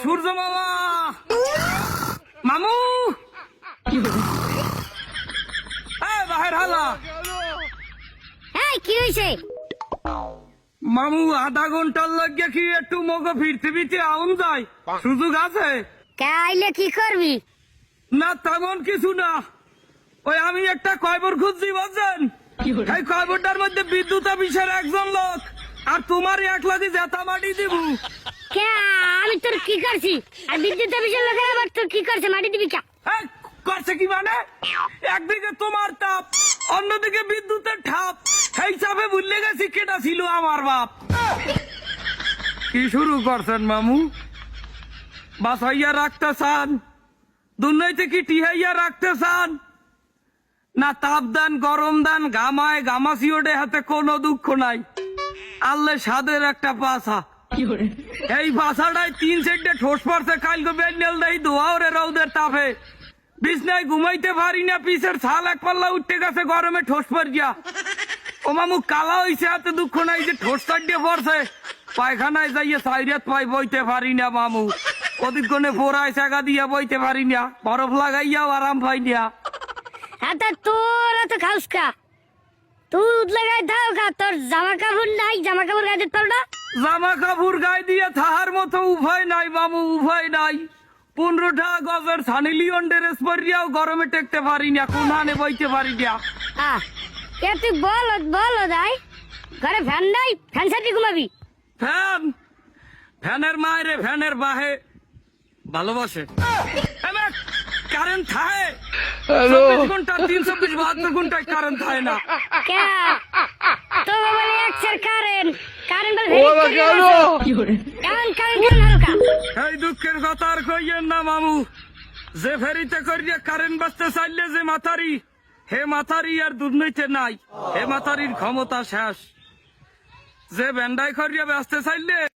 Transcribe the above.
সূর্য মামা, মামু বাহির হালা। কি হয়েছে? মামু আধা ঘন্টার লাগে কি একটু মগো পৃথিবীতে আউন যায়, সুযোগ আছে? আইলে কি করবি? না তেমন কিছু না, ওই আমি একটা কয়বর খুঁজছি বুঝছেন, এই কয়বরটার মধ্যে বিদ্যুৎ অফিসের একজন লোক আর তোমার একলা দিয়ে জেতা মাটি দিব। আমি তোর কি করছি? আর বিদ্যুৎ অফিসের লোকের আবার তোর কি করছে? মাটি দিবি কে? করছে কি মানে, একদিকে তোমার তাপ অন্যদিকে বিদ্যুতের ঠাপ, সেই চাপে ভুলে গেছি কেটা ছিল আমার বাপ। কি শুরু করছেন মামু? বাসাইয়া রাখতে চান, দুর্নীতি কি টিহাইয়া রাখতে চান? না তাপ দান গরম দান গামায় গামাসিওটে হাতে কোনো দুঃখ নাই, আল্লে সাদের একটা পাশা, এই পাশাটাই 3 সেটে ঠোস পড়ছে কালকে বেন্ডেল দেই দোয়ারে রৌদের তাপে, বিছনায় ঘুমাইতে পারি না, পিছের ছাল এক পাল্লা উঠতে গেছে গরমে ঠোস পড়িয়া। ও মামু কালা হইছে, হাতে দুঃখ নাই যে ঠোস চাটিয়ে পড়ছে, পায়খানায় যাইয়ে সাইরাত পাই বইতে পারি না মামু, ওদিকনে ফোরায় জায়গা দিয়া বইতে পারি না, বরফ লাগাইয়াও আরাম পাই না। তোর এত খাউসকা, তুই লাগাই থাও খা, তোর জামা কাপড় নাই, জামা কাপড় গায়ে দিতে পারো না? জামা কাপড় গায়ে দিয়ে থাহার মতো উভয় নাই মামু, উভয় নাই। 15টা গজের সানি লিওন ড্রেস পরিয়াও গরমে টেকতে পারি না, কোনহানে বইতে পারি না। তুই বল দাই, ঘরে ফ্যান নাই, ফ্যান সাথে ঘুমাবি? ফ্যান, ফ্যানের মায়েরে ফ্যানের বাহে ভালোবাসে। কারেন্ট থাকে 24 ঘন্টা 372 ঘন্টায় কারেন্ট থাকে না। তো বলে একসের কারেন্ট এই দুঃখের কথা আর কইয়েন না মামু, যে ফেরিতে করিয়া কারেন্ট বাঁচতে চাইলে যে মাথারি, হে মাথারি আর দুর্নীতি নাই, হে মাথারির ক্ষমতা শেষ, যে বেন্ডাই করিয়া বাঁচতে চাইলে